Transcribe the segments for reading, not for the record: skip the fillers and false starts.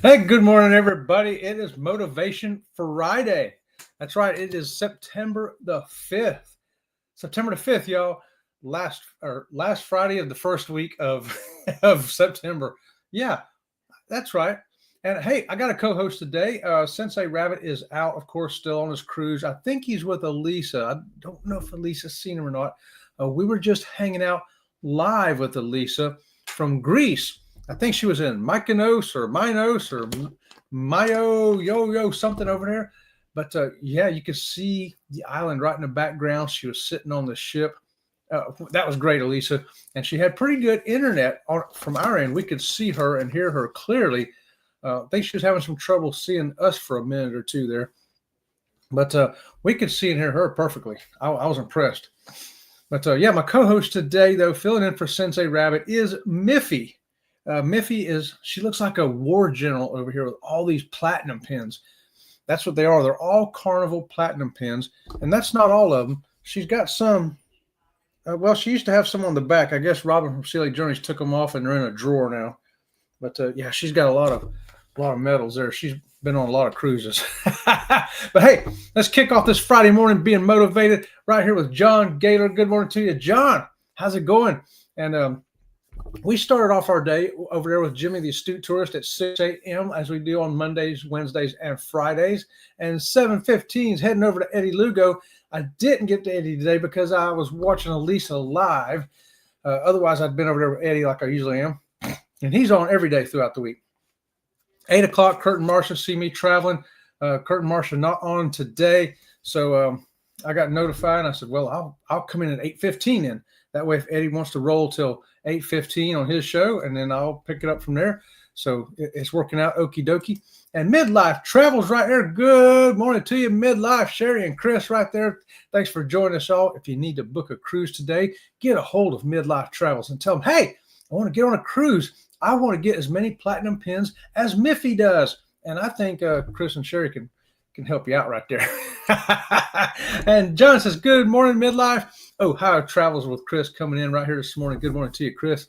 Hey, good morning, everybody. It is Motivation Friday. That's right. It is September the 5th. September the 5th, y'all. Last Friday of the first week of of September. Yeah, that's right. And hey, I got a co-host today. Sensei Rabbit is out, of course, still on his cruise. I think he's with Elisa. I don't know if Elisa's seen him or not. We were just hanging out live with Elisa from Greece. I think she was in Mykonos or Minos or Mayo, Yo, something over there. But yeah, you could see the island right in the background. She was sitting on the ship. That was great, Elisa. And she had pretty good internet from our end. We could see her and hear her clearly. I think she was having some trouble seeing us for a minute or two there. But we could see and hear her perfectly. I was impressed. But yeah, my co-host today, though, filling in for Sensei Rabbit, is Miffy. She looks like a war general over here with all these platinum pins. That's what they are. They're all Carnival platinum pins. And that's not all of them. She's got some. Well, she used to have some on the back. I guess Robin from Silly Journeys took them off and they're in a drawer now. But yeah, she's got a lot of medals there. She's been on a lot of cruises. But hey, let's kick off this Friday morning being motivated right here with John Gailor. Good morning to you, John. How's it going? And we started off our day over there with Jimmy the Astute Tourist at 6 a.m. as we do on Mondays, Wednesdays, and Fridays. And 7:15 is heading over to Eddie Lugo. I didn't get to Eddie today because I was watching Elisa live. Otherwise, I'd been over there with Eddie like I usually am. And he's on every day throughout the week. 8 o'clock, Kurt and Marsha see me traveling. Kurt and Marsha not on today. So I got notified and I said, well, I'll come in at 8:15 then. That way, if Eddie wants to roll till 8:15 on his show, and then I'll pick it up from there. So it's working out okie dokie. And Midlife Travels right there. Good morning to you, Midlife. Sherry and Chris right there. Thanks for joining us all. If you need to book a cruise today, get a hold of Midlife Travels and tell them, hey, I want to get on a cruise. I want to get as many platinum pins as Miffy does. And I think Chris and Sherry can help you out right there. And John says, good morning, Midlife. Ohio Travels with Chris coming in right here this morning. Good morning to you, Chris.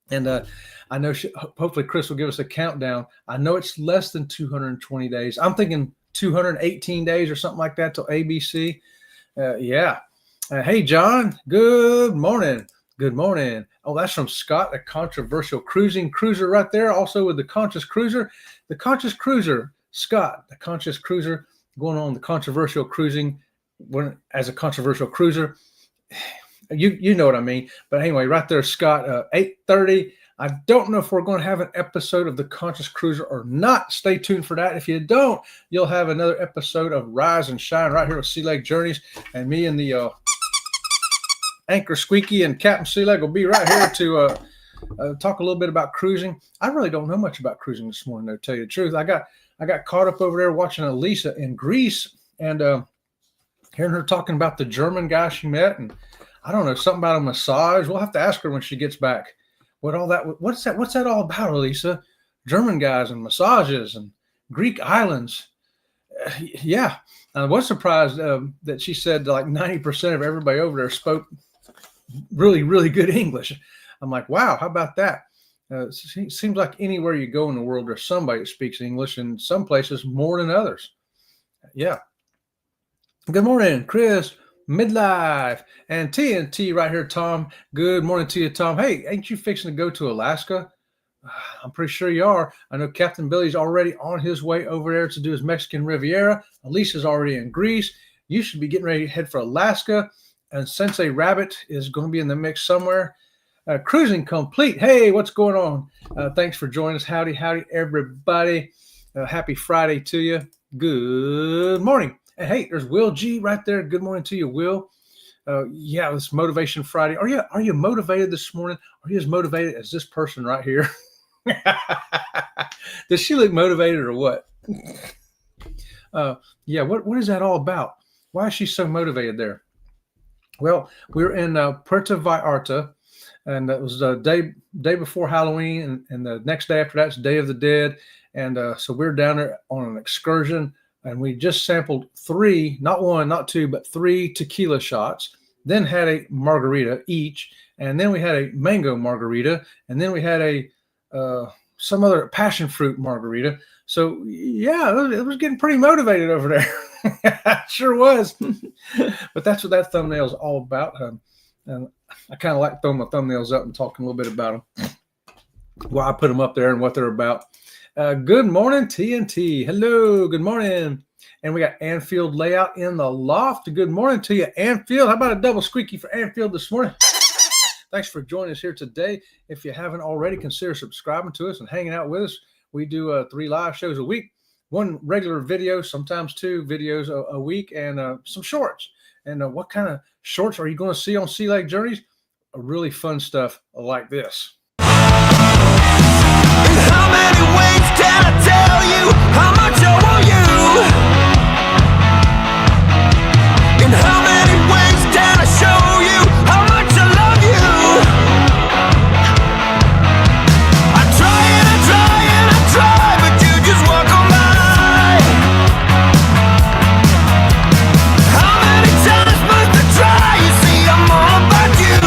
And I know hopefully Chris will give us a countdown. I know it's less than 220 days. I'm thinking 218 days or something like that till ABC. Yeah. Hey, John. Good morning. Good morning. Oh, that's from Scott, a controversial cruising cruiser right there. Also with the Conscious Cruiser. The Conscious Cruiser, Scott, the Conscious Cruiser, going on the controversial cruising as a controversial cruiser. You know what I mean. But anyway, right there, Scott, 8:30. I don't know if we're going to have an episode of the Conscious Cruiser or not. Stay tuned for that. If you don't, you'll have another episode of Rise and Shine right here with Sea Leg Journeys. And me and the Anchor Squeaky and Captain Sea Leg will be right here to talk a little bit about cruising. I really don't know much about cruising this morning, to tell you the truth. I got caught up over there watching Elisa in Greece and hearing her talking about the German guy she met, and I don't know, something about a massage. We'll have to ask her when she gets back. What's that all about, Elisa? German guys and massages and Greek islands. Yeah. I was surprised that she said like 90% of everybody over there spoke really, really good English. I'm like, wow, how about that? It seems like anywhere you go in the world, there's somebody that speaks English, and some places more than others. Yeah. Good morning, Chris, Midlife, and TNT right here, Tom. Good morning to you, Tom. Hey, ain't you fixing to go to Alaska? I'm pretty sure you are. I know Captain Billy's already on his way over there to do his Mexican Riviera. Elisa's already in Greece. You should be getting ready to head for Alaska. And Sensei Rabbit is going to be in the mix somewhere. Cruising complete. Hey, what's going on? Thanks for joining us. Howdy, everybody. Happy Friday to you. Good morning. And hey, there's Will G right there. Good morning to you, Will. Yeah, it's Motivation Friday. Are you motivated this morning? Are you as motivated as this person right here? Does she look motivated or what? Yeah, what is that all about? Why is she so motivated there? Well, we're in Puerto Vallarta, and it was the day before Halloween, and the next day after that's Day of the Dead. And so we're down there on an excursion, and we just sampled 3, not 1, not 2, but 3 tequila shots, then had a margarita each, and then we had a mango margarita, and then we had a some other passion fruit margarita. So yeah, it was getting pretty motivated over there. It sure was. But that's what that thumbnail is all about. And I kind of like throwing my thumbnails up and talking a little bit about them. Why I put them up there and what they're about. Good morning, TNT. Hello, good morning. And we got Anfield Layout in the loft. Good morning to you, Anfield. How about a double squeaky for Anfield this morning? Thanks for joining us here today. If you haven't already, consider subscribing to us and hanging out with us. We do 3 live shows a week, 1 regular video, sometimes 2 videos a week, and some shorts. And what kind of shorts are you going to see on Sea Lake Journeys? Really fun stuff like this. In how many ways can I tell you how much I want you? In how many ways can I show you how much I love you? I try and I try and I try, but you just walk on by. How many times must I try? You see, I'm all about you.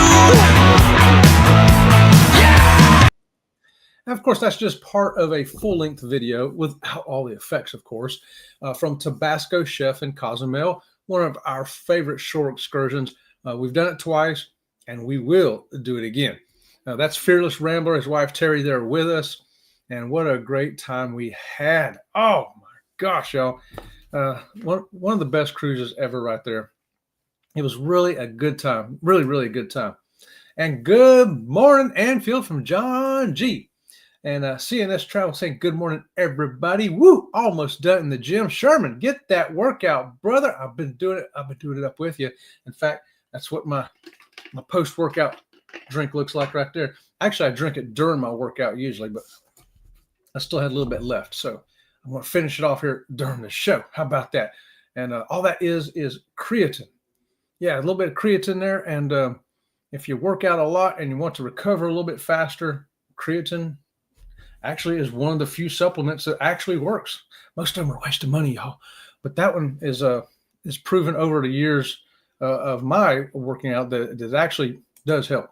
And of course, that's just part of a full-length video without all the effects, of course, from Tabasco Chef in Cozumel, one of our favorite shore excursions. We've done it twice, and we will do it again. That's Fearless Rambler, his wife Terry, there with us, and what a great time we had. Oh, my gosh, y'all. One of the best cruises ever right there. It was really a good time, really, really a good time. And good morning, Anfield, from John G. And CNS Travel saying, good morning, everybody. Woo, almost done in the gym. Sherman, get that workout, brother. I've been doing it. I've been doing it up with you. In fact, that's what my post-workout drink looks like right there. Actually, I drink it during my workout usually, but I still had a little bit left. So I'm going to finish it off here during the show. How about that? And all that is creatine. Yeah, a little bit of creatine there. And if you work out a lot and you want to recover a little bit faster, creatine actually is one of the few supplements that actually works. Most of them are a waste of money, y'all. But that one is proven over the years of my working out that it actually does help.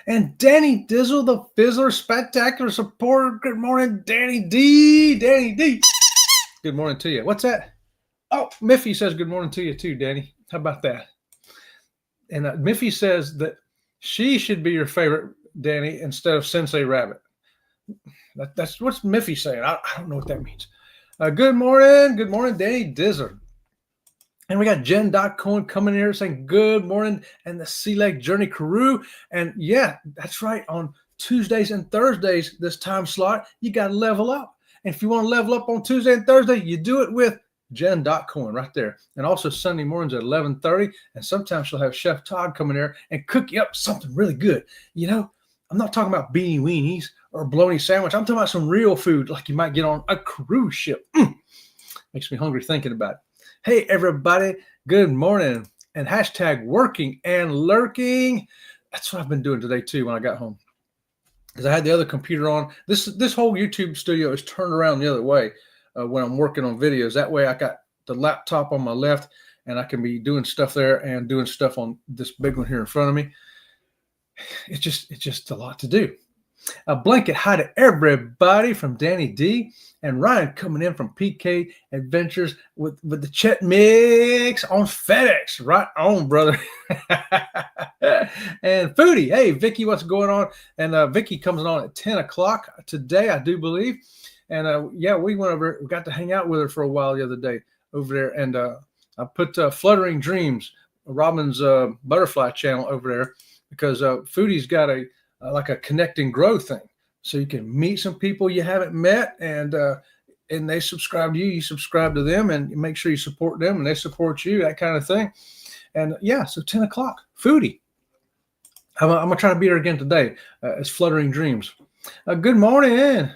And Danny Dizzle, the Fizzler, spectacular supporter. Good morning, Danny D. Danny D. Good morning to you. What's that? Oh, Miffy says good morning to you too, Danny. How about that? And Miffy says that she should be your favorite, Danny, instead of Sensei Rabbit. That's what's Miffy saying. I don't know what that means. Good morning, Danny Dizzard. And we got Jen Cohen coming here saying good morning, and the Sea Lake Journey crew. And yeah, that's right. On Tuesdays and Thursdays, this time slot, you got to level up. And if you want to level up on Tuesday and Thursday, you do it with Jen Cohen right there. And also Sunday mornings at 11:30. And sometimes she'll have Chef Todd come in there and cook you up something really good. You know, I'm not talking about beanie weenies or a bologna sandwich. I'm talking about some real food like you might get on a cruise ship. Makes me hungry thinking about it. Hey, everybody. Good morning. And hashtag working and lurking. That's what I've been doing today, too, when I got home. Because I had the other computer on. This whole YouTube studio is turned around the other way when I'm working on videos. That way I got the laptop on my left, and I can be doing stuff there and doing stuff on this big one here in front of me. It's just a lot to do. A blanket hi to everybody from Danny D and Ryan coming in from PK Adventures with the Chet Mix on FedEx. Right on, brother. And Foodie, hey, Vicky, what's going on? And Vicky comes on at 10 o'clock today, I do believe. And yeah, we went over, we got to hang out with her for a while the other day over there. And I put Fluttering Dreams, Robin's butterfly channel over there, because Foodie's got a connect and grow thing. So you can meet some people you haven't met, and they subscribe to you, you subscribe to them, and you make sure you support them and they support you, that kind of thing. And yeah, so 10 o'clock, Foodie. I'm going to try to beat her again today. It's Fluttering Dreams. Good morning.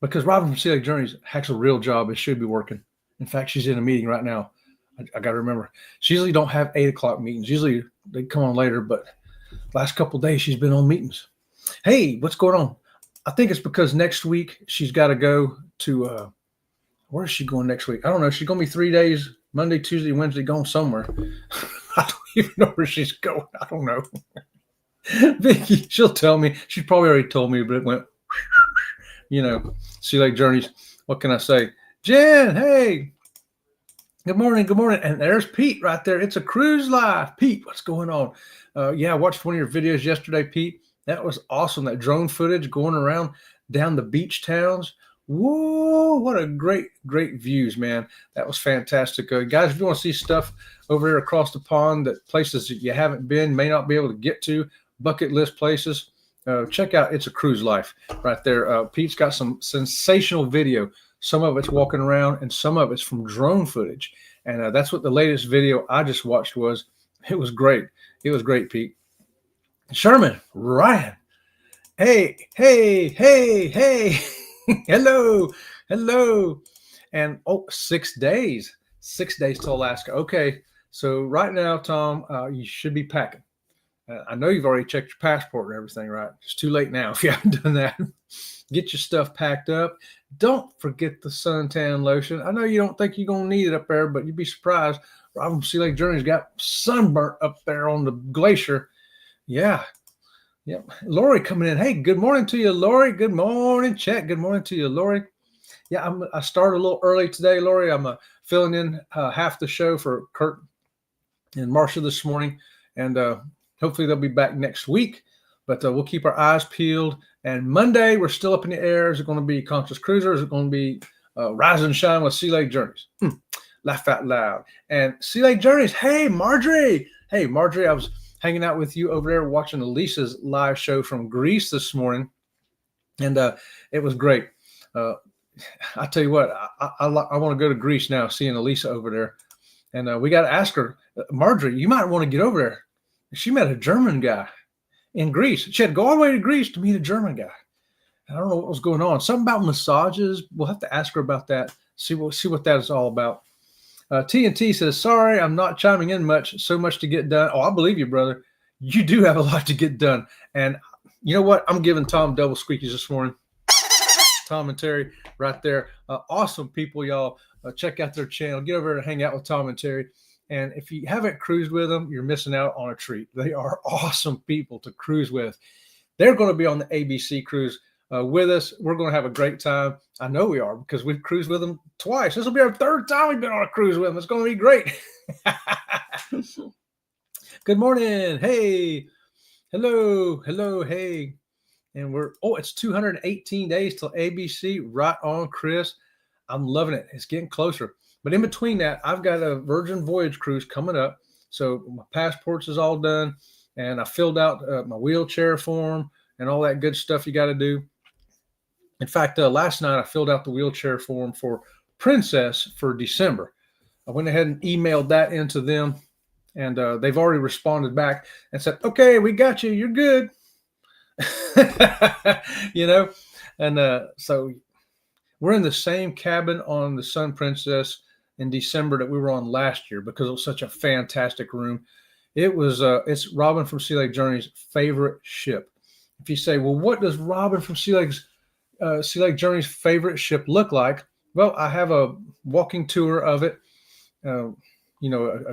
Because Robin from Sea Lake Journeys hacks a real job. It should be working. In fact, she's in a meeting right now. I got to remember. She usually don't have 8 o'clock meetings. Usually they come on later, but last couple of days she's been on meetings. Hey, what's going on? I think it's because next week she's got to go to where is she going next week? I don't know. She's going to be 3 days, Monday, Tuesday, Wednesday, going somewhere. I don't even know where she's going. I don't know. Vicky, she'll tell me. She probably already told me, but it went Sea Lake Journeys. What can I say? Jen, hey, good morning. Good morning. And there's Pete right there. It's a cruise life. Pete, what's going on? Yeah, I watched one of your videos yesterday, Pete. That was awesome. That drone footage going around down the beach towns. Whoa, what a great views, man. That was fantastic. Guys, if you want to see stuff over there across the pond, that places that you haven't been, may not be able to get to, bucket list places, check out It's a Cruise Life right there. Pete's got some sensational video. Some of it's walking around and some of it's from drone footage. And that's what the latest video I just watched was. It was great. It was great, Pete. Sherman, Ryan. Hey. Hello. And 6 days. 6 days to Alaska. Okay. So right now, Tom, you should be packing. I know you've already checked your passport and everything, right? It's too late now if you haven't done that. Get your stuff packed up. Don't forget the suntan lotion. I know you don't think you're going to need it up there, but you'd be surprised. Rob from Sea Lake Journeys got sunburnt up there on the glacier. Yeah. Yep. Lori coming in. Hey, good morning to you, Lori. Good morning, Chet. Good morning to you, Lori. Yeah, I started a little early today, Lori. I'm filling in half the show for Kurt and Marsha this morning. And hopefully they'll be back next week. But we'll keep our eyes peeled. And Monday, we're still up in the air. Is it going to be Conscious Cruiser? Is it going to be Rise and Shine with Sea Lake Journeys? Laugh out loud. And Sea Lake Journeys, hey, Marjorie. Hey, Marjorie, I was hanging out with you over there watching Elisa's live show from Greece this morning. And it was great. I tell you what, I want to go to Greece now, seeing Elisa over there. And we got to ask her, Marjorie, you might want to get over there. She met a German guy in Greece. She had to go all the way to Greece to meet a German guy. I don't know what was going on. Something about massages. We'll have to ask her about that. See what that is all about. TNT says, sorry, I'm not chiming in much. So much to get done. Oh, I believe you, brother. You do have a lot to get done. And you know what? I'm giving Tom double squeakies this morning. Tom and Terry right there. Awesome people, y'all. Check out their channel. Get over there and hang out with Tom and Terry. And if you haven't cruised with them, you're missing out on a treat. They are awesome people to cruise with. They're going to be on the ABC cruise with us. We're going to have a great time. I know we are because we've cruised with them twice. This will be our third time we've been on a cruise with them. It's going to be great. Good morning. Hey. Hello. Hey. And it's 218 days till ABC. Right on, Chris. I'm loving it. It's getting closer. But in between that, I've got a Virgin Voyage cruise coming up. So my passports is all done. And I filled out my wheelchair form and all that good stuff you got to do. In fact, last night I filled out the wheelchair form for Princess for December. I went ahead and emailed that into them. And they've already responded back and said, okay, we got you. You're good. And so we're in the same cabin on the Sun Princess in December that we were on last year because it was such a fantastic room. It was it's Robin from Sea Lake Journeys' favorite ship. If you say, well, what does Robin from Sea Lake Journeys' favorite ship look like? Well, I have a walking tour of it, a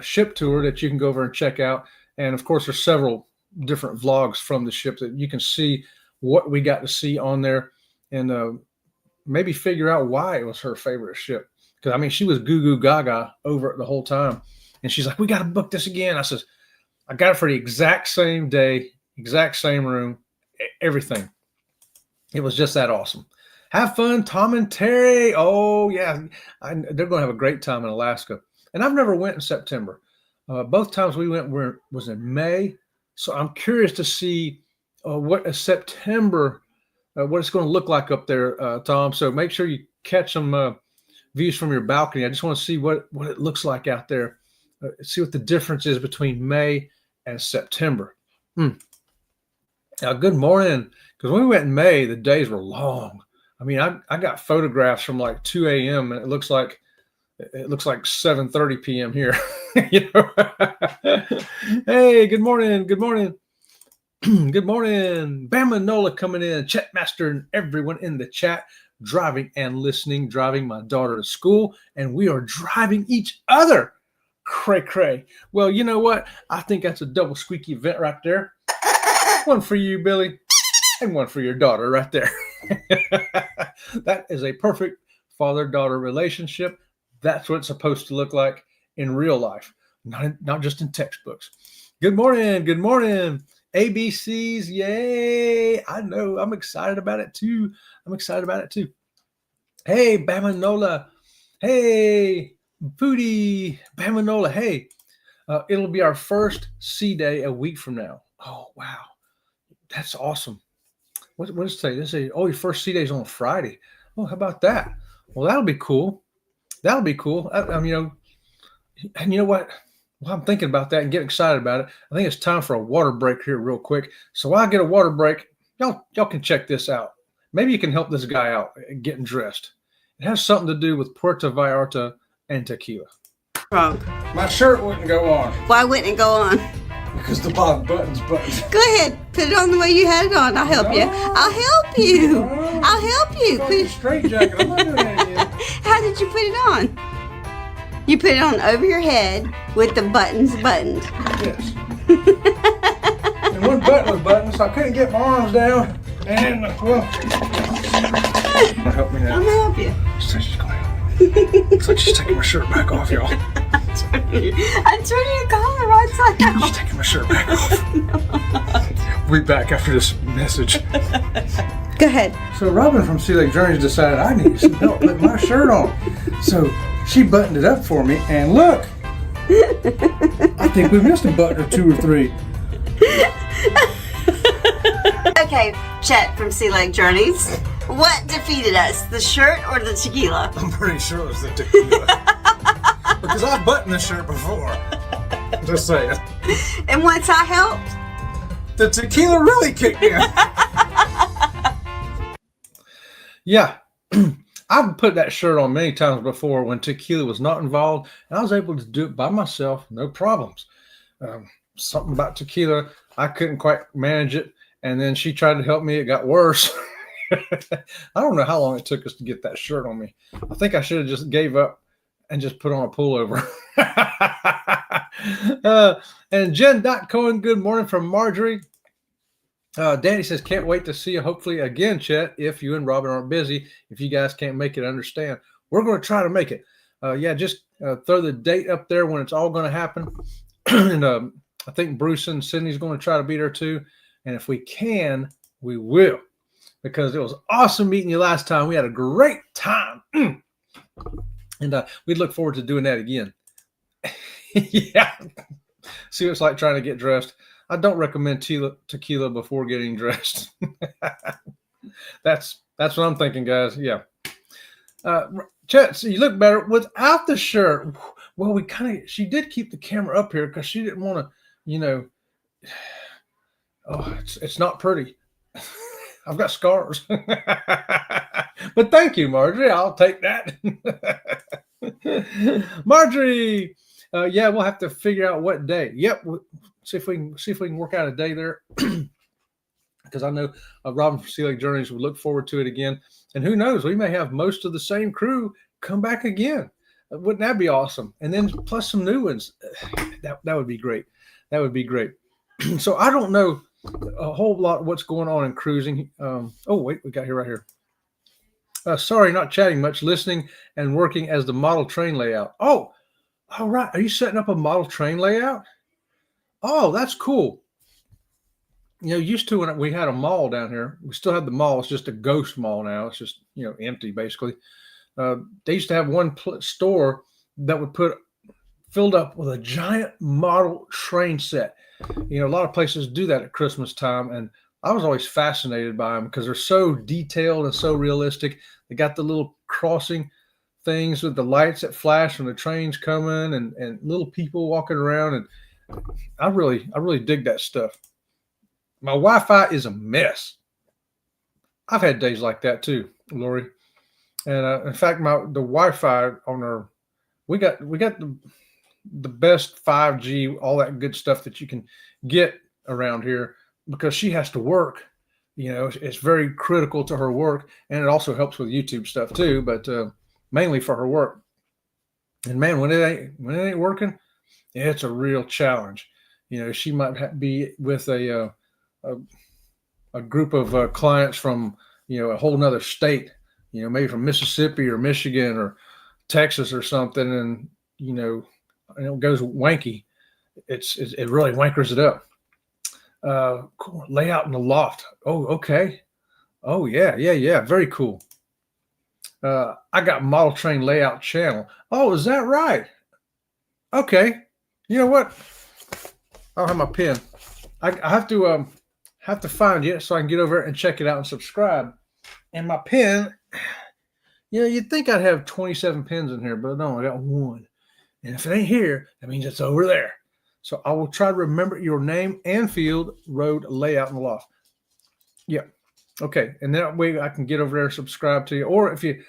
ship tour that you can go over and check out. And of course, there's several different vlogs from the ship that you can see what we got to see on there and maybe figure out why it was her favorite ship. Because, I mean, she was goo gaga over it the whole time. And she's like, we got to book this again. I says, I got it for the exact same day, exact same room, everything. It was just that awesome. Have fun, Tom and Terry. Oh, yeah. They're going to have a great time in Alaska. And I've never went in September. Both times we went was in May. So I'm curious to see what a September, what it's going to look like up there, Tom. So make sure you catch some views from your balcony. I just want to see what it looks like out there. See what the difference is between May and September. Now, good morning. Because when we went in May, the days were long. I mean, I got photographs from like 2 a.m. and it looks like 7:30 p.m. here. Hey, good morning. Good morning. Good morning. Bama Nola coming in. Chat Master and everyone in the chat. Driving and listening. Driving my daughter to school. And we are driving each other. Cray. Well, you know what? I think that's a double squeaky event right there. One for you, Billy. And one for your daughter right there. That is a perfect father-daughter relationship. That's what it's supposed to look like in real life, not just in textbooks. Good morning. Good morning. ABCs. Yay. I know. I'm excited about it too. Hey, Bamanola. Hey, Booty. Bamanola. Hey, it'll be our first C day a week from now. Oh, wow. That's awesome. What does it say? This say, oh, your first C day is on a Friday. Oh, how about that? Well, that'll be cool. And you know what? Well, I'm thinking about that and getting excited about it. I think it's time for a water break here real quick. So while I get a water break, y'all can check this out. Maybe you can help this guy out getting dressed. It has something to do with Puerto Vallarta and tequila. Wrong. My shirt wouldn't go on. Why wouldn't it go on? Because the bottom button's buttoned. Go ahead. Put it on the way you had it on. I'll help you. I'll help you. I'll help you. Put it... straight jacket. I'm not doing that again. How did you put it on? You put it on over your head with the buttons buttoned. Yes. And one button was buttoned, so I couldn't get my arms down. And, well, help me now. I'm gonna help you. She's going to help me. Looks like she's taking my shirt back off, y'all. I'm turning your collar right side out. She's taking my shirt back off. We'll be back after this message. Go ahead. So Robin from Sea Lake Journeys decided I need some help putting my shirt on. So she buttoned it up for me, and look, I think we missed a button or two or three. Okay, Chet from Sea Lake Journeys. What defeated us, the shirt or the tequila? I'm pretty sure it was the tequila. Because I buttoned the shirt before. Just saying. And once I helped, the tequila really kicked in. Yeah. I've put that shirt on many times before when tequila was not involved, and I was able to do it by myself, no problems. Something about tequila, I couldn't quite manage it, and then she tried to help me. It got worse. I don't know how long it took us to get that shirt on me. I think I should have just gave up and just put on a pullover. And Jen Cohen, good morning from Marjorie. Danny says, can't wait to see you hopefully again, Chet, if you and Robin aren't busy. If you guys can't make it, understand. We're going to try to make it. Just throw the date up there when it's all going to happen. And I think Bruce and Sydney's going to try to be there too. And if we can, we will. Because it was awesome meeting you last time. We had a great time. And we'd look forward to doing that again. Yeah. See what it's like trying to get dressed. I don't recommend tequila before getting dressed. That's what I'm thinking, guys. Yeah. Chet, so you look better without the shirt. Well, she did keep the camera up here because she didn't want to, it's not pretty. I've got scars. But thank you, Marjorie. I'll take that. Marjorie. We'll have to figure out what day. Yep. See if we can work out a day there. Because I know Robin from Sea Lake Journeys would look forward to it again. And who knows, we may have most of the same crew come back again. Wouldn't that be awesome? And then plus some new ones. That would be great. That would be great. So I don't know a whole lot what's going on in cruising. We got here right here. Sorry, not chatting much, listening and working as the model train layout. Oh, all right. Are you setting up a model train layout? Oh, that's cool. Used to when we had a mall down here, we still have the mall. It's just a ghost mall now. It's just, empty basically. They used to have one store that would filled up with a giant model train set. A lot of places do that at Christmas time. And I was always fascinated by them because they're so detailed and so realistic. They got the little crossing things with the lights that flash when the train's coming and little people walking around. And I really dig that stuff. My Wi-Fi is a mess. I've had days like that too, Lori. And in fact, the Wi-Fi on we got the best 5G, all that good stuff that you can get around here because she has to work. It's very critical to her work, and it also helps with YouTube stuff too, but mainly for her work. And man, when it ain't working, it's a real challenge. She might be with a group of clients from a whole nother state, maybe from Mississippi or Michigan or Texas or something, and it goes wanky. It really wankers it up. Cool. Layout in the loft. Oh, okay. Oh, yeah. Very cool. I got model train layout channel. Oh, is that right? Okay. You know what? I don't have my pen. I have to find it so I can get over and check it out and subscribe. And my pen, you'd think I'd have 27 pens in here, but no, I got one. And if it ain't here, that means it's over there. So I will try to remember your name, Anfield Road Layout in the Loft. Yeah. Okay. And that way I can get over there and subscribe to you. Or if you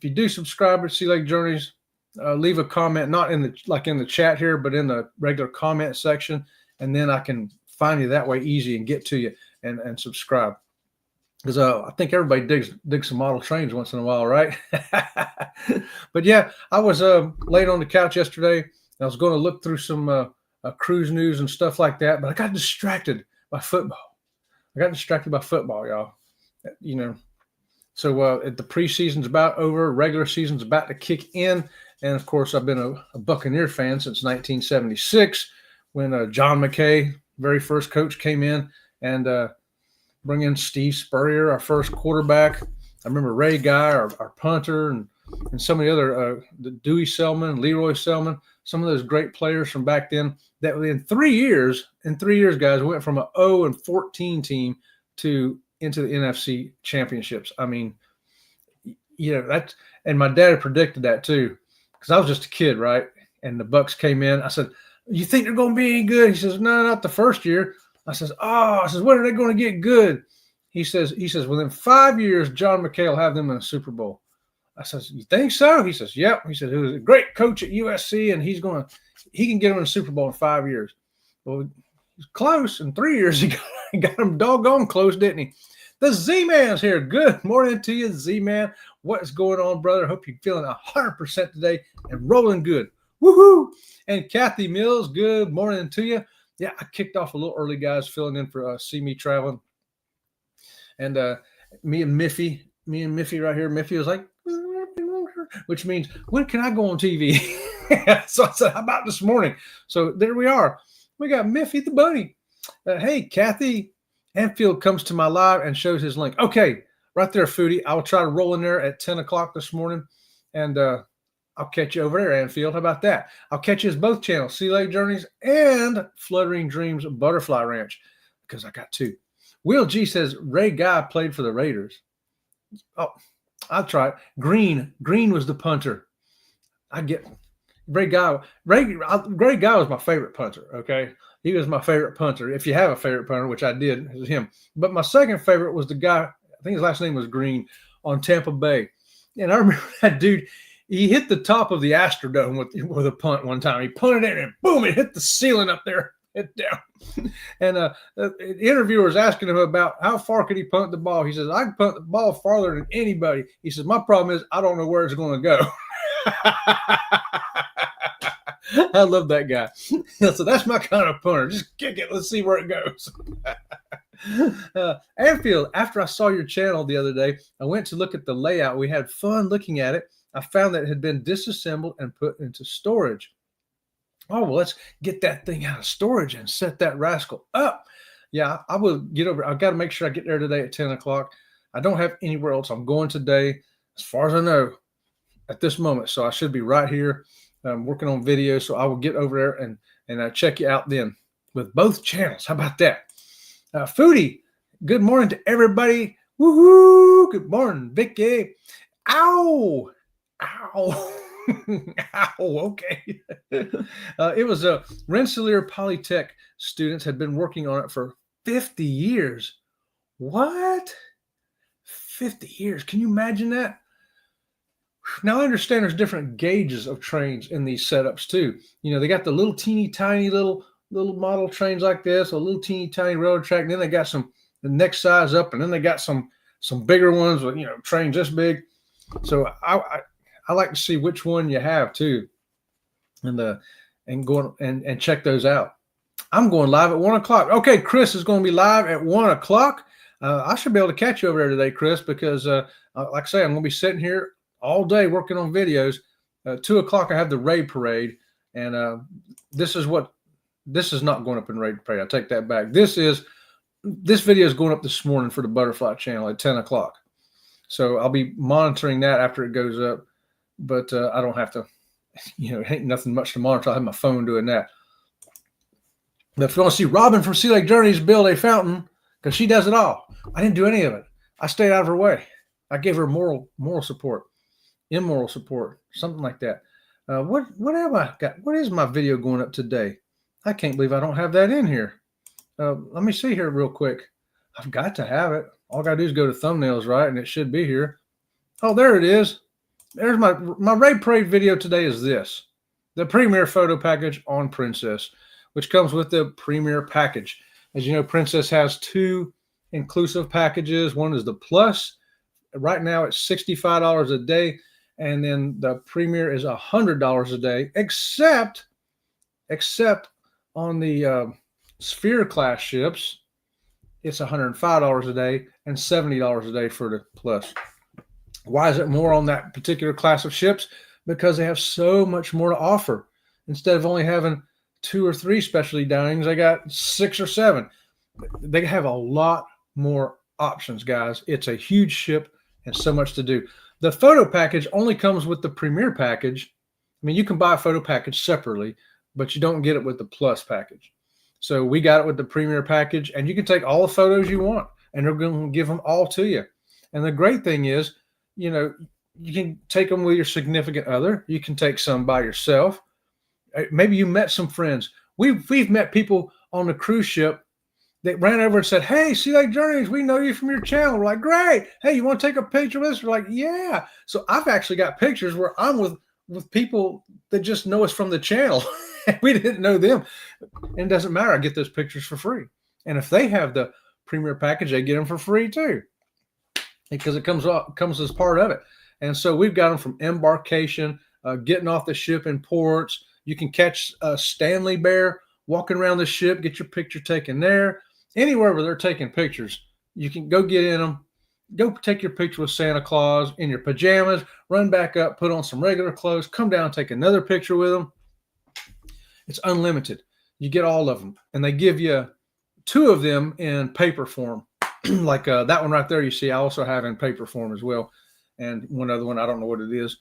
do subscribe to Sea Lake Journeys, leave a comment, not in the chat here, but in the regular comment section. And then I can find you that way easy and get to you and subscribe. Because I think everybody digs some model trains once in a while, right? But yeah, I was laying on the couch yesterday. I was going to look through some cruise news and stuff like that, but I got distracted by football. Y'all. So the preseason's about over. Regular season's about to kick in. And, of course, I've been a Buccaneer fan since 1976 when John McKay, very first coach, came in and bring in Steve Spurrier, our first quarterback. I remember Ray Guy, our punter, and some of the other, Dewey Selman, Leroy Selman, some of those great players from back then that in 3 years, guys, went from an 0-14 team into the NFC championships. I mean, that's, and my dad predicted that too, because I was just a kid, right? And the Bucs came in. I said, "You think they're going to be any good?" He says, "No, not the first year." I says, "When are they going to get good?" He says, "Within 5 years, John McKay will have them in a Super Bowl." I says, "You think so?" He says, "Yep." He said, "He was a great coach at USC, and he can get them in a Super Bowl in 5 years." Well, he's close. In 3 years, he got him doggone close, didn't he? The Z-Man's here. Good morning to you, Z-Man. What is going on, brother? Hope you're feeling 100% today and rolling good. Woohoo! And Kathy Mills, good morning to you. Yeah, I kicked off a little early, guys, filling in for See Me Traveling. And me and Miffy right here. Miffy was like, which means, when can I go on TV? So I said, how about this morning? So there we are. We got Miffy the bunny. Hey, Kathy. Anfield comes to my live and shows his link. Okay, right there, Foodie. I'll try to roll in there at 10 o'clock this morning, and I'll catch you over there, Anfield. How about that? I'll catch you as both channels, Sea Lake Journeys and Fluttering Dreams Butterfly Ranch, because I got two. Will G says Ray Guy played for the Raiders. Oh, I'll try it. Green was the punter. I get Ray Guy. Ray Guy was my favorite punter, okay? He was my favorite punter. If you have a favorite punter, which I did, it was him. But my second favorite was the guy, I think his last name was Green, on Tampa Bay. And I remember that dude, he hit the top of the Astrodome with a punt one time. He punted it and boom, it hit the ceiling up there, hit down. And the interviewer was asking him about how far could he punt the ball. He says, I can punt the ball farther than anybody. He says, my problem is I don't know where it's going to go. I love that guy. So that's my kind of punter. Just kick it. Let's see where it goes. Anfield, after I saw your channel the other day, I went to look at the layout. We had fun looking at it. I found that it had been disassembled and put into storage. Oh, well, let's get that thing out of storage and set that rascal up. Yeah, I will get over. I've got to make sure I get there today at 10 o'clock. I don't have anywhere else. I'm going today, as far as I know, at this moment. So I should be right here. I'm working on video, so I will get over there and check you out then with both channels. How about that? Foodie, good morning to everybody. Woohoo! Good morning, Vicky. Ow! Ow! Ow! Okay. It was a Rensselaer Polytech students had been working on it for 50 years. What? 50 years? Can you imagine that? Now, I understand there's different gauges of trains in these setups, too. They got the little teeny tiny little model trains like this, a little teeny tiny railroad track. And then they got the next size up, and then they got some bigger ones with, trains this big. So I like to see which one you have, too, and go and check those out. I'm going live at 1 o'clock. Okay, Chris is going to be live at 1 o'clock. I should be able to catch you over there today, Chris, because like I say, I'm going to be sitting here all day working on videos. 2 o'clock, I have the raid parade, and this is not going up in raid parade. I take that back. This video is going up this morning for the Butterfly channel at 10 o'clock. So I'll be monitoring that after it goes up, but I don't have to, it ain't nothing much to monitor. I have my phone doing that. But if you want to see Robin from Sea Lake Journeys build a fountain, because she does it all. I didn't do any of it. I stayed out of her way. I gave her moral support, immoral support, something like that. What have I got? What is my video going up today? I can't believe I don't have that in here. Let me see here real quick. I've got to have it. All I got to do is go to thumbnails, right? And it should be here. Oh, there it is. There's my raid parade video today is this. The premiere photo package on Princess, which comes with the premiere package. As you know, Princess has 2 inclusive packages. One is the Plus. Right now it's $65 a day. And then the Premiere is $100 a day, except on the Sphere class ships, it's $105 a day and $70 a day for the Plus. Why is it more on that particular class of ships? Because they have so much more to offer. Instead of only having 2 or 3 specialty dinings, I got 6 or 7. They have a lot more options, guys. It's a huge ship and so much to do. The photo package only comes with the Premiere package. I mean, you can buy a photo package separately, but you don't get it with the Plus package. So we got it with the Premiere package, and you can take all the photos you want, and they're going to give them all to you. And the great thing is, you can take them with your significant other. You can take some by yourself. Maybe you met some friends. We've met people on the cruise ship that ran over and said, "Hey, Sea Lake Journeys, we know you from your channel." We're like, "Great. Hey, you want to take a picture with us?" We're like, "Yeah." So I've actually got pictures where I'm with people that just know us from the channel. We didn't know them. And it doesn't matter. I get those pictures for free. And if they have the Premiere package, they get them for free too, because it comes as part of it. And so we've got them from embarkation, getting off the ship in ports. You can catch a Stanley bear walking around the ship, get your picture taken there. Anywhere where they're taking pictures, you can go get in them, go take your picture with Santa Claus in your pajamas, run back up, put on some regular clothes, come down, take another picture with them. It's unlimited. You get all of them. And they give you 2 of them in paper form. Like that one right there, you see, I also have in paper form as well. And one other one, I don't know what it is.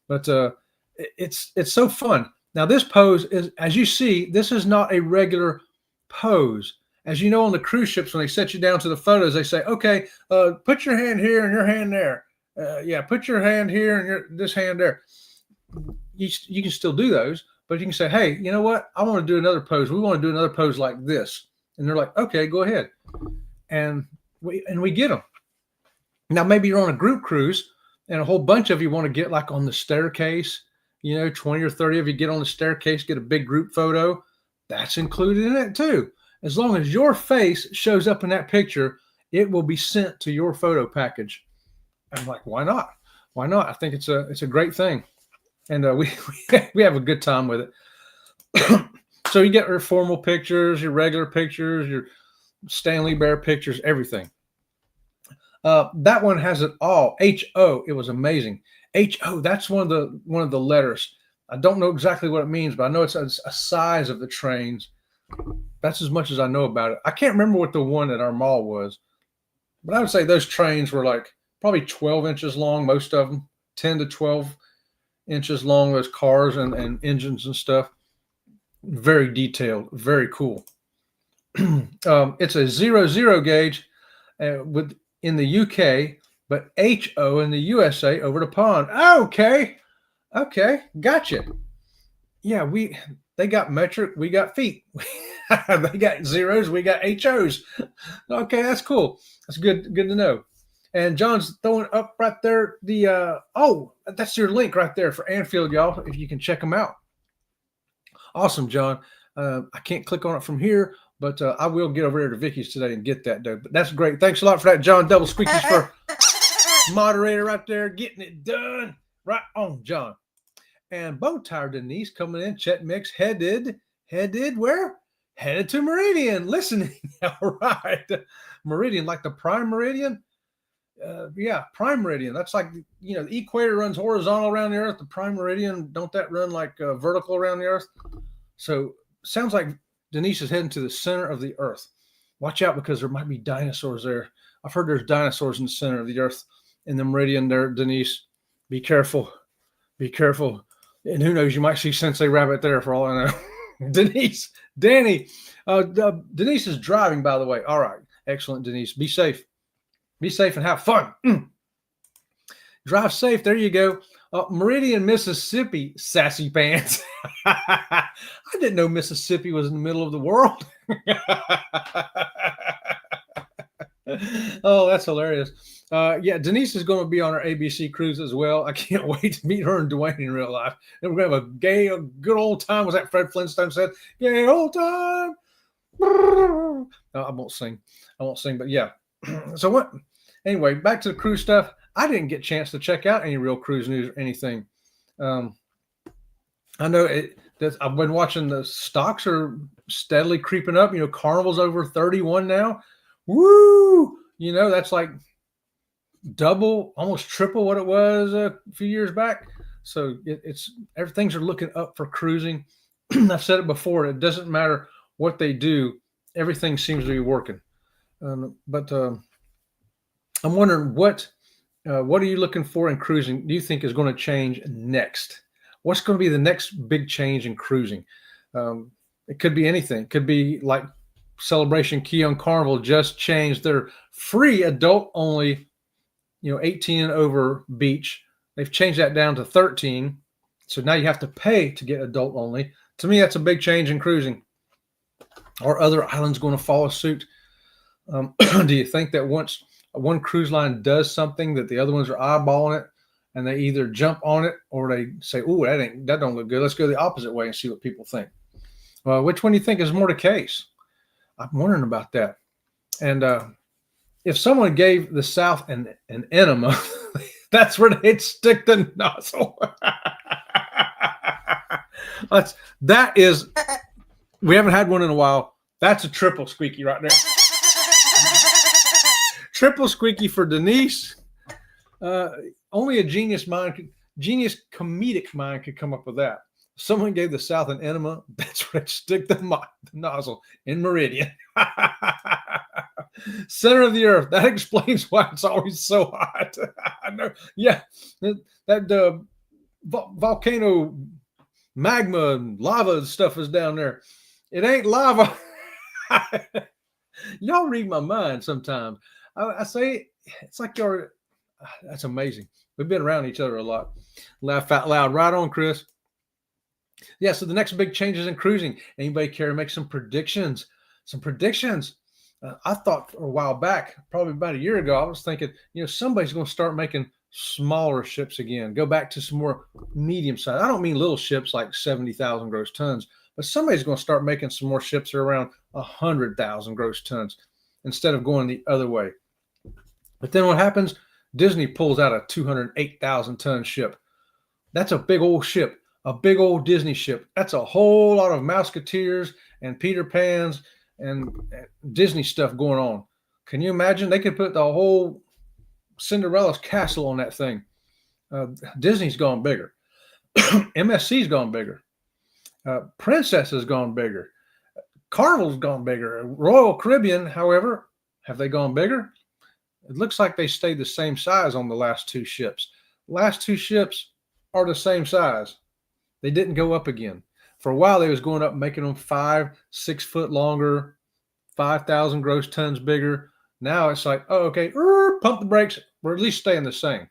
But it's so fun. Now, this pose is, as you see, this is not a regular pose. As you know, on the cruise ships, when they set you down to the photos, they say, "Okay, put your hand here and your hand there. Yeah, put your hand here and this hand there." You can still do those, but you can say, "Hey, you know what? I want to do another pose. We want to do another pose like this." And they're like, "Okay, go ahead." And we get them. Now, maybe you're on a group cruise and a whole bunch of you want to get like on the staircase. 20 or 30 of you get on the staircase, get a big group photo. That's included in it too. As long as your face shows up in that picture, it will be sent to your photo package. I'm like, why not? Why not? I think it's a great thing. And we have a good time with it. So you get your formal pictures, your regular pictures, your Stanley Bear pictures, everything. That one has it all. H-O. It was amazing. H-O. That's one of the letters. I don't know exactly what it means, but I know it's a size of the trains. That's as much as I know about it. I can't remember what the one at our mall was, but I would say those trains were like probably 12 inches long, most of them, 10 to 12 inches long, those cars and engines and stuff. Very detailed, very cool. It's a 00 gauge in the UK, but HO in the USA over the pond. Okay, gotcha. Yeah, they got metric, we got feet. They got zeros, we got HOs. Okay, that's cool. That's good to know. And John's throwing up right there that's your link right there for Anfield, y'all, if you can check them out. Awesome, John. I can't click on it from here, but I will get over there to Vicky's today and get that, though. But that's great. Thanks a lot for that, John. Double squeakies for moderator right there, getting it done. Right on, John. And Bow Tire Denise coming in. Chet Mix headed where? headed to Meridian, listening. All right. Meridian, like the prime meridian. Yeah, prime meridian. That's like, the equator runs horizontal around the earth. The prime meridian, don't that run like vertical around the earth? So sounds like Denise is heading to the center of the earth. Watch out, because there might be dinosaurs there. I've heard there's dinosaurs in the center of the earth in the meridian there, Denise. Be careful. Be careful. And who knows, you might see Sensei Rabbit there for all I know. Denise, Danny. Denise is driving, by the way. All right. Excellent, Denise. Be safe. Be safe and have fun. Drive safe. There you go. Meridian, Mississippi, sassy pants. I didn't know Mississippi was in the middle of the world. Oh, that's hilarious. Yeah, Denise is going to be on our ABC cruise as well. I can't wait to meet her and Dwayne in real life. And we're going to have a good old time. Was that Fred Flintstone said? Gay old time. No, I won't sing. But yeah. So what? Anyway, back to the cruise stuff. I didn't get a chance to check out any real cruise news or anything. I know I've been watching the stocks are steadily creeping up. Carnival's over 31 now. Woo! That's like double, almost triple what it was a few years back. So things are looking up for cruising. I've said it before. It doesn't matter what they do. Everything seems to be working. But I'm wondering what are you looking for in cruising? Do you think is going to change next? What's going to be the next big change in cruising? It could be anything. It could be like Celebration Key on Carnival just changed their free adult only, 18 and over beach. They've changed that down to 13. So now you have to pay to get adult only. To me, that's a big change in cruising. Are other islands going to follow suit? Do you think that once one cruise line does something that the other ones are eyeballing it and they either jump on it or they say, "Oh, that don't look good. Let's go the opposite way and see what people think." Well, which one do you think is more the case? I'm wondering about that. And if someone gave the South an enema, that's where they'd stick the nozzle. We haven't had one in a while. That's a triple squeaky right there. Triple squeaky for Denise. Only a genius comedic mind could come up with that. Someone gave the South an enema. That's where they stick the nozzle in Meridian. Center of the earth. That explains why it's always so hot. I know. Yeah, that volcano magma and lava stuff is down there. It ain't lava. Y'all read my mind sometimes. I say it's like you're. That's amazing. We've been around each other a lot. Laugh out loud. Right on, Chris. Yeah, so the next big changes in cruising. Anybody care to make some predictions? I thought a while back, probably about a year ago, I was thinking, somebody's going to start making smaller ships again. Go back to some more medium size. I don't mean little ships like 70,000 gross tons, but somebody's going to start making some more ships that are around 100,000 gross tons instead of going the other way. But then what happens? Disney pulls out a 208,000 ton ship. That's a big old ship. A big old Disney ship. That's a whole lot of Mouseketeers and Peter Pans and Disney stuff going on. Can you imagine? They could put the whole Cinderella's castle on that thing. Disney's gone bigger. MSC's gone bigger. Princess has gone bigger. Carnival's gone bigger. Royal Caribbean, however, have they gone bigger? It looks like they stayed the same size on the last two ships. Last two ships are the same size. They didn't go up again. For a while, they was going up, making them 5-6 foot longer, 5,000 gross tons bigger. Now it's like, oh, okay, pump the brakes. We're at least staying the same.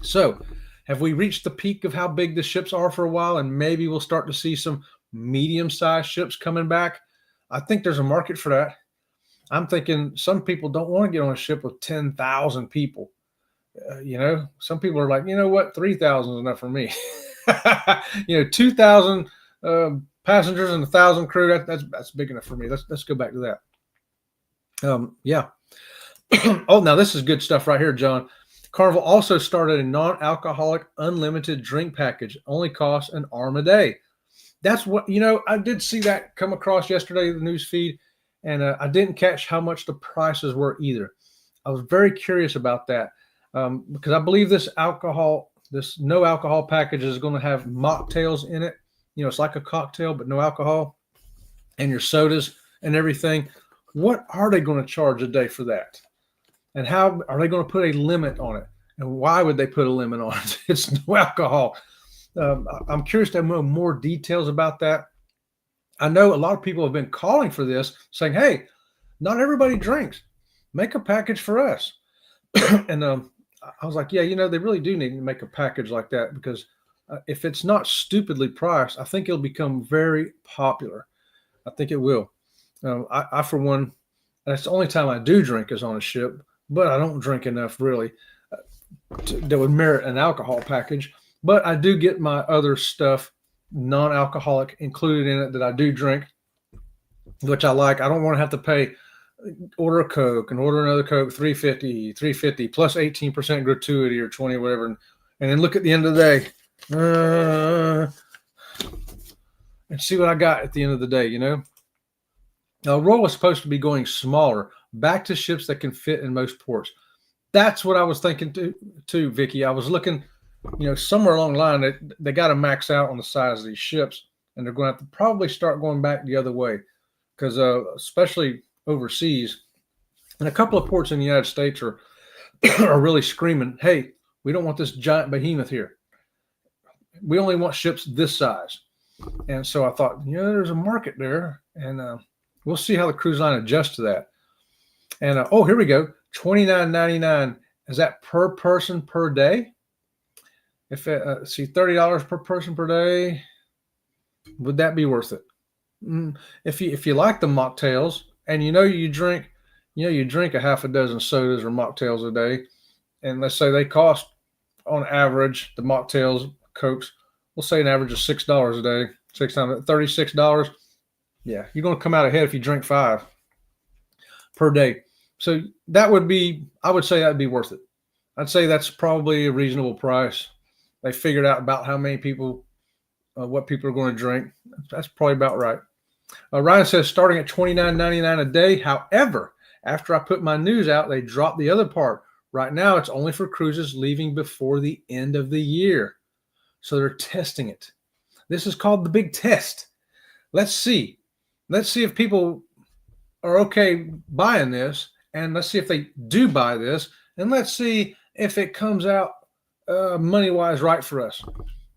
So have we reached the peak of how big the ships are for a while? And maybe we'll start to see some medium-sized ships coming back. I think there's a market for that. I'm thinking some people don't want to get on a ship with 10,000 people. Some people are like, you know what, 3,000 is enough for me. 2,000 passengers and 1,000 crew. That's big enough for me. Let's go back to that. Yeah. Oh, now this is good stuff right here, John. Carnival also started a non-alcoholic unlimited drink package. Only costs an arm a day. That's what, I did see that come across yesterday, the news feed, and I didn't catch how much the prices were either. I was very curious about that because I believe this no alcohol package is going to have mocktails in it. It's like a cocktail, but no alcohol, and your sodas and everything. What are they going to charge a day for that? And how are they going to put a limit on it? And why would they put a limit on it? It's no alcohol. I'm curious to know more details about that. I know a lot of people have been calling for this, saying, hey, not everybody drinks. Make a package for us. And I was like, yeah, they really do need to make a package like that because if it's not stupidly priced, I think it'll become very popular. I think it will. I, for one, that's the only time I do drink is on a ship, but I don't drink enough really that would merit an alcohol package. But I do get my other stuff, non-alcoholic, included in it that I do drink, which I like. I don't want to have to order a Coke and order another Coke, $3.50 plus 18% gratuity or 20 or whatever. And then look at the end of the day and see what I got at the end of the day, Now, Roll is supposed to be going smaller, back to ships that can fit in most ports. That's what I was thinking too, Vicky. I was looking, somewhere along the line, they got to max out on the size of these ships, and they're going to have to probably start going back the other way because especially overseas, and a couple of ports in the United States are really screaming, hey, we don't want this giant behemoth here. We only want ships this size. And so I thought, there's a market there, and we'll see how the cruise line adjusts to that. And here we go, $29.99. Is that per person per day? If see, $30 per person per day, would that be worth it? If you like the mocktails, and you drink a half a dozen sodas or mocktails a day, and let's say they cost on average, the mocktails, Cokes, we'll say an average of $6 a day, 6 times $36. Yeah, you're going to come out ahead if you drink 5 per day. So I would say that'd be worth it. I'd say that's probably a reasonable price. They figured out about how many people, what people are going to drink. That's probably about right. Ryan says starting at $29.99 a day. However, after I put my news out, they dropped the other part. Right now, it's only for cruises leaving before the end of the year. So they're testing it. This is called the big test. Let's see. Let's see if people are okay buying this, and let's see if they do buy this, and let's see if it comes out money-wise right for us.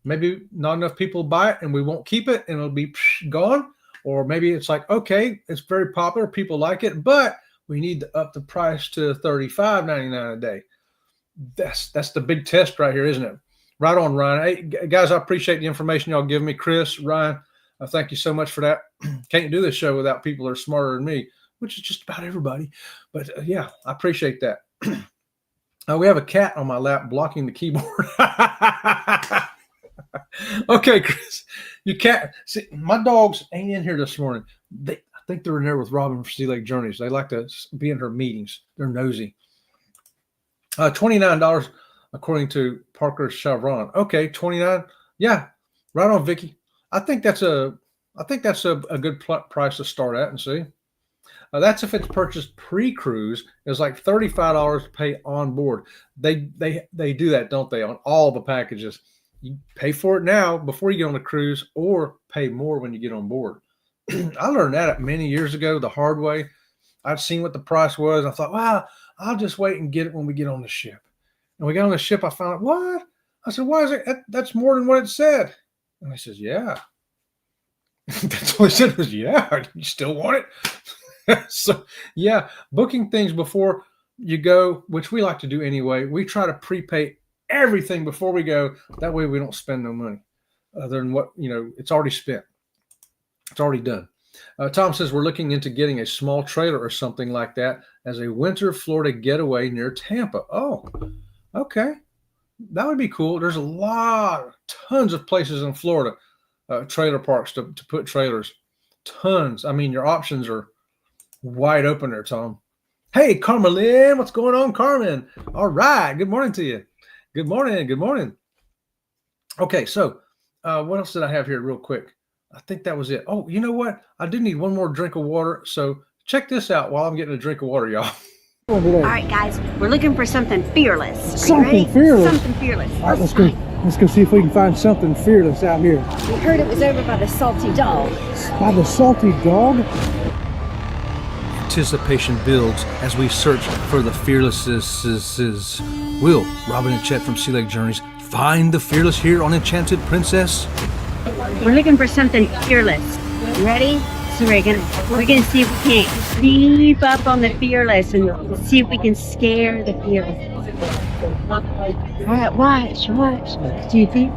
Maybe not enough people buy it, and we won't keep it, and it'll be gone. Or maybe it's like, okay, it's very popular, people like it, but we need to up the price to $35.99 a day. That's the big test right here, isn't it? Right on, Ryan. Hey, guys, I appreciate the information y'all give me. Chris, Ryan, thank you so much for that. Can't do this show without people that are smarter than me, which is just about everybody. But yeah, I appreciate that. We have a cat on my lap blocking the keyboard. Okay, Chris, you can't see my dogs ain't in here this morning. I think they're in there with Robin for Sea Lake Journeys. They like to be in her meetings. They're nosy. $29 according to Parker Chevron. Okay, 29. Yeah, right on, Vicky. I think that's a good price to start at and see. That's if it's purchased pre-cruise. It's like $35 to pay on board. They do that, don't they, on all the packages? You pay for it now before you get on the cruise, or pay more when you get on board. I learned that many years ago the hard way. I'd seen what the price was. I thought, well, I'll just wait and get it when we get on the ship. And we got on the ship. I found out, what? I said, why is it? That's more than what it said. And he says, yeah. That's what it said was, yeah. You still want it? So, yeah, booking things before you go, which we like to do anyway. We try to prepay everything before we go. That way we don't spend no money other than what, it's already spent. It's already done. Tom says we're looking into getting a small trailer or something like that as a winter Florida getaway near Tampa. Oh, okay. That would be cool. There's tons of places in Florida, trailer parks to put trailers. Tons. I mean, your options are wide open there, Tom. Hey, Carmelin, what's going on, Carmen? All right. Good morning to you. Good morning. Good morning. Okay, so what else did I have here real quick? I think that was it. Oh, you know what? I do need one more drink of water. So check this out while I'm getting a drink of water, y'all. All right, guys, we're looking for something fearless. Are Something you ready? fearless? Something fearless. All right, let's go. Let's go see if we can find something fearless out here. We heard it was over by the Salty Dog. By the Salty Dog? Anticipation builds as we search for the fearlesses. Will Robin and Chet from Sea Lake Journeys find the fearless here on Enchanted Princess? We're looking for something fearless. You ready? So we're gonna see if we can't creep up on the fearless and see if we can scare the fearless. All right, watch. Do you think?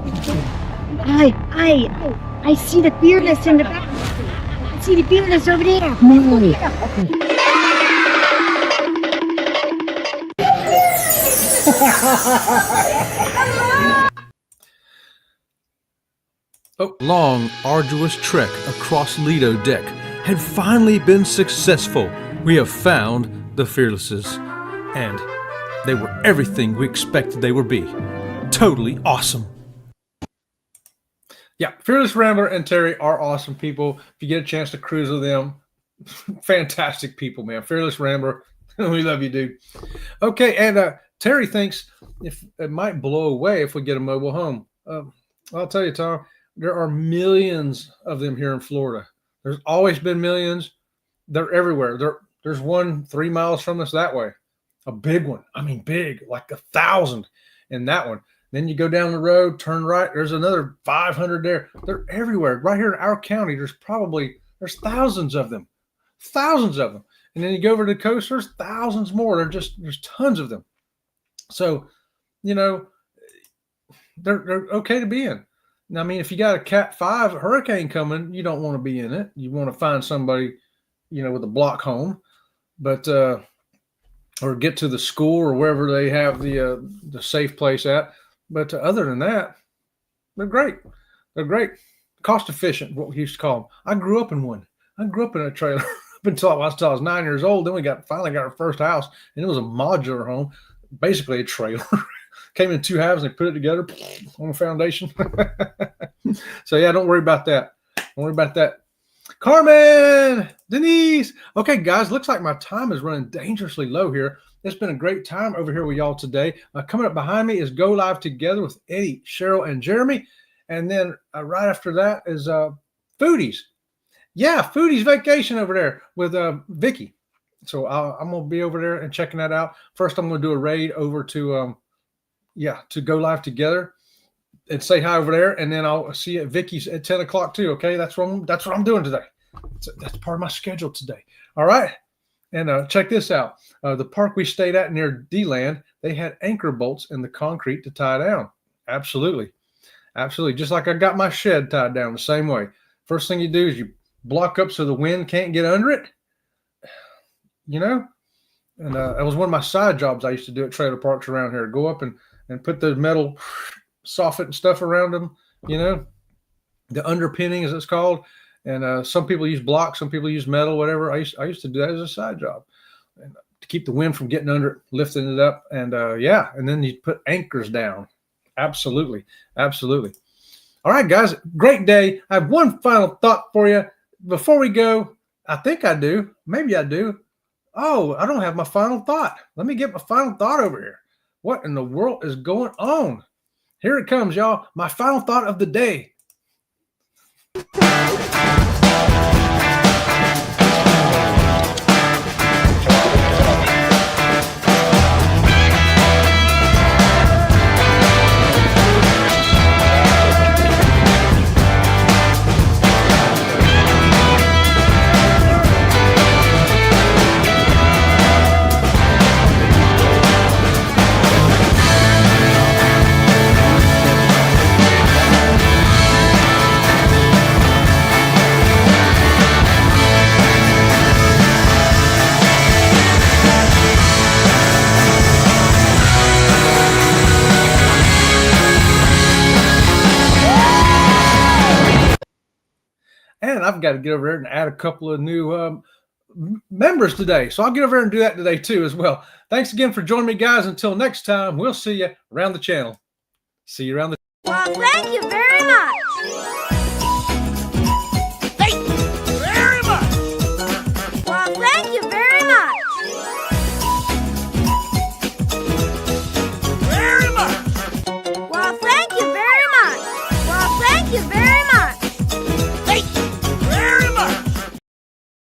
I see the fearless in the back. I see the fearless over there. A long, arduous trek across Lido Deck had finally been successful. We have found the fearlesses, and they were everything we expected they would be. Totally awesome. Yeah, Fearless Rambler and Terry are awesome people. If you get a chance to cruise with them, fantastic people, man. Fearless Rambler, we love you, dude. Okay, and Terry thinks if it might blow away if we get a mobile home. I'll tell you, Tom, there are millions of them here in Florida. There's always been millions. They're everywhere. There's one 3 miles from us that way. A big one. I mean, big, like 1,000 in that one. Then you go down the road, turn right. There's another 500 there. They're everywhere. Right here in our county, there's thousands of them. Thousands of them. And then you go over to the coast, there's thousands more. There's tons of them. So, you know, they're okay to be in. I mean, if you got a Cat 5 hurricane coming, you don't want to be in it. You want to find somebody, you know, with a block home, but or get to the school or wherever they have the safe place at. But other than that, they're great. They're great, cost efficient. What we used to call them. I grew up in one. I grew up in a trailer up until I was 9 years old. Then we finally got our first house, and it was a modular home, basically a trailer. Came in 2 halves and they put it together on a foundation. So yeah, don't worry about that. Don't worry about that. Carmen, Denise. Okay, guys, looks like my time is running dangerously low here. It's been a great time over here with y'all today. Coming up behind me is Go Live Together with Eddie, Cheryl, and Jeremy. And then right after that is Foodies. Yeah, Foodies Vacation over there with Vicky. So I'm going to be over there and checking that out. First, I'm going to do a raid over to Go Live Together and say hi over there, and then I'll see you at Vicky's at 10 o'clock too. Okay, that's what I'm doing today. That's part of my schedule today. All right, and check this out. The park we stayed at near D-Land, they had anchor bolts in the concrete to tie down. Absolutely, just like I got my shed tied down the same way. First thing you do is you block up so the wind can't get under it. You know, and that was one of my side jobs I used to do at trailer parks around here. Go up and put the metal soffit and stuff around them, you know, the underpinning as it's called. And some people use blocks, some people use metal, whatever. I used to do that as a side job, and to keep the wind from getting under it, lifting it up. And and then you put anchors down. Absolutely. All right, guys, great day. I have one final thought for you before we go. I think I do. Maybe I do. Oh, I don't have my final thought. Let me get my final thought over here. What in the world is going on? Here it comes, y'all. My final thought of the day. And I've got to get over there and add a couple of new members today. So I'll get over there and do that today too as well. Thanks again for joining me, guys. Until next time, we'll see you around the channel. See you around the Well, thank you